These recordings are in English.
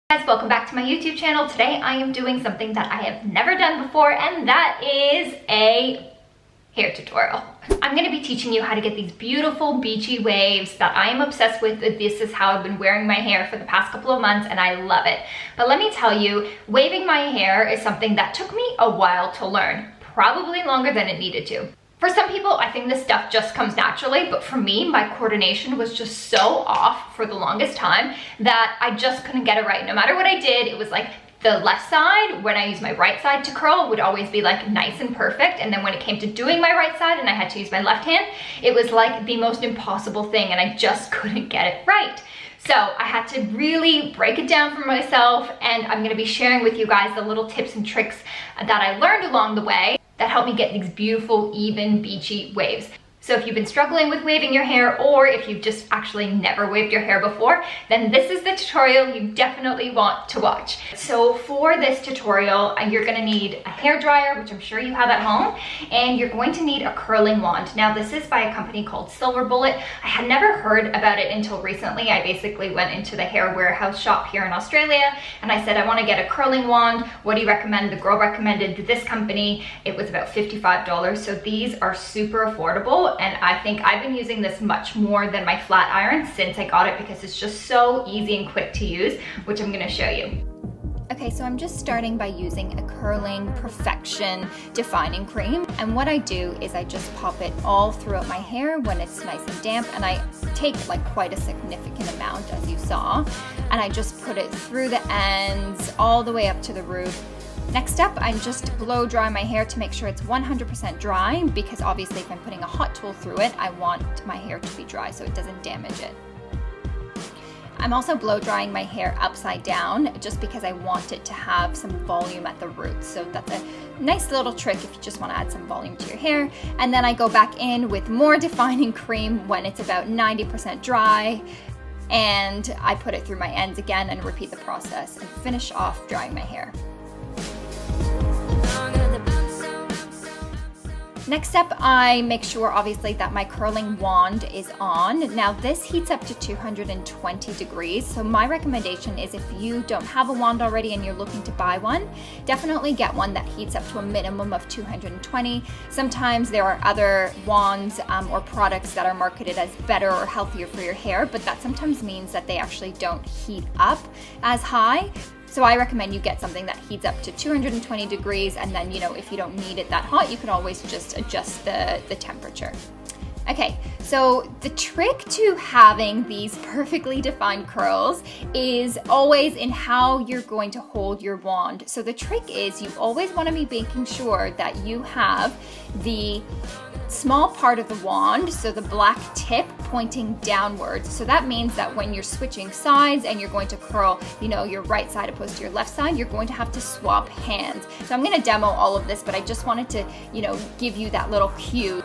Guys, welcome back to my YouTube channel. Today I am doing something that I have never done before, and that is a hair tutorial. I'm going to be teaching you how to get these beautiful beachy waves that I am obsessed with. This is how I've been wearing my hair for the past couple of months and I love it. But let me tell you, waving my hair is something that took me a while to learn, probably longer than it needed to. For some people, I think this stuff just comes naturally, but for me, my coordination was just so off for the longest time that I just couldn't get it right. No matter what I did, it was like the left side, when I used my right side to curl, would always be like nice and perfect. And then when it came to doing my right side and I had to use my left hand, it was like the most impossible thing and I just couldn't get it right. So I had to really break it down for myself, and I'm gonna be sharing with you guys the little tips and tricks that I learned along the way that help me get these beautiful, even, beachy waves. So if you've been struggling with waving your hair, or if you've just actually never waved your hair before, then this is the tutorial you definitely want to watch. So for this tutorial, you're gonna need a hair dryer, which I'm sure you have at home, and you're going to need a curling wand. Now this is by a company called Silver Bullet. I had never heard about it until recently. I basically went into the hair warehouse shop here in Australia and I said, I wanna get a curling wand. What do you recommend? The girl recommended this company. It was about $55. So these are super affordable. And I think I've been using this much more than my flat iron since I got it because it's just so easy and quick to use, which I'm gonna show you. Okay, so I'm just starting by using a curling perfection defining cream. And what I do is I just pop it all throughout my hair when it's nice and damp, and I take like quite a significant amount, as you saw, and I just put it through the ends all the way up to the root. Next up, I'm just blow dry my hair to make sure it's 100% dry, because obviously if I'm putting a hot tool through it, I want my hair to be dry so it doesn't damage it. I'm also blow drying my hair upside down just because I want it to have some volume at the roots. So that's a nice little trick if you just want to add some volume to your hair. And then I go back in with more defining cream when it's about 90% dry, and I put it through my ends again and repeat the process and finish off drying my hair. Next up, I make sure obviously that my curling wand is on. Now this heats up to 220 degrees. So my recommendation is if you don't have a wand already and you're looking to buy one, definitely get one that heats up to a minimum of 220. Sometimes there are other wands or products that are marketed as better or healthier for your hair, but that sometimes means that they actually don't heat up as high. So I recommend you get something that heats up to 220 degrees, and then, if you don't need it that hot, you can always just adjust the temperature. Okay, so the trick to having these perfectly defined curls is always in how you're going to hold your wand. So the trick is you always want to be making sure that you have the small part of the wand, so the black tip, pointing downwards. So that means that when you're switching sides and you're going to curl, your right side opposed to your left side, you're going to have to swap hands. So I'm going to demo all of this, but I just wanted to, give you that little cue.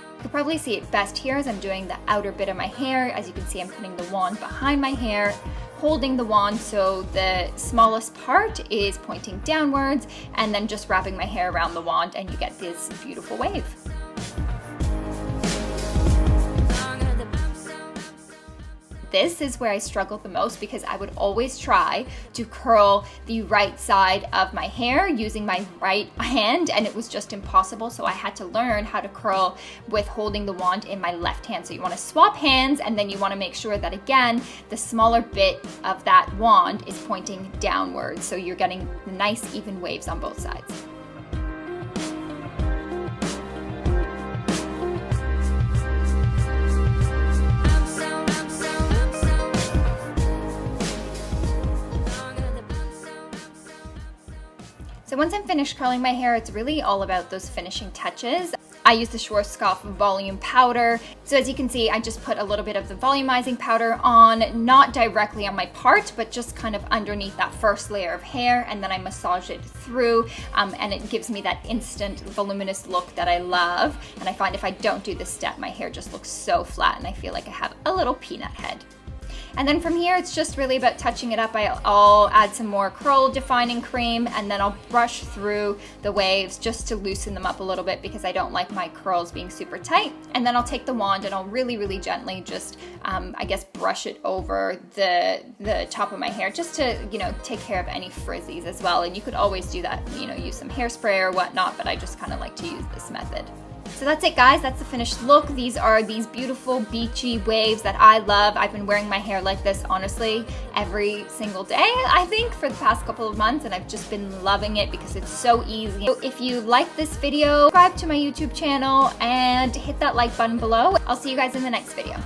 You can probably see it best here as I'm doing the outer bit of my hair. As you can see, I'm putting the wand behind my hair, holding the wand so the smallest part is pointing downwards, and then just wrapping my hair around the wand and you get this beautiful wave. This is where I struggled the most because I would always try to curl the right side of my hair using my right hand, and it was just impossible. So I had to learn how to curl with holding the wand in my left hand. So you want to swap hands, and then you want to make sure that, again, the smaller bit of that wand is pointing downwards. So you're getting nice even waves on both sides. So once I'm finished curling my hair, it's really all about those finishing touches. I use the Schwarzkopf volume powder. So as you can see, I just put a little bit of the volumizing powder on, not directly on my part, but just kind of underneath that first layer of hair, and then I massage it through, and it gives me that instant voluminous look that I love. And I find if I don't do this step, my hair just looks so flat and I feel like I have a little peanut head. And then from here, it's just really about touching it up. I'll add some more curl defining cream, and then I'll brush through the waves just to loosen them up a little bit because I don't like my curls being super tight. And then I'll take the wand and I'll really, really gently just, I guess, brush it over the top of my hair just to, you know, take care of any frizzies as well. And you could always do that, you know, use some hairspray or whatnot, but I just kind of like to use this method. So that's it, guys. That's the finished look. These are these beautiful beachy waves that I love. I've been wearing my hair like this, honestly, every single day, I think, for the past couple of months, and I've just been loving it because it's so easy. So if you like this video, subscribe to my YouTube channel and hit that like button below. I'll see you guys in the next video.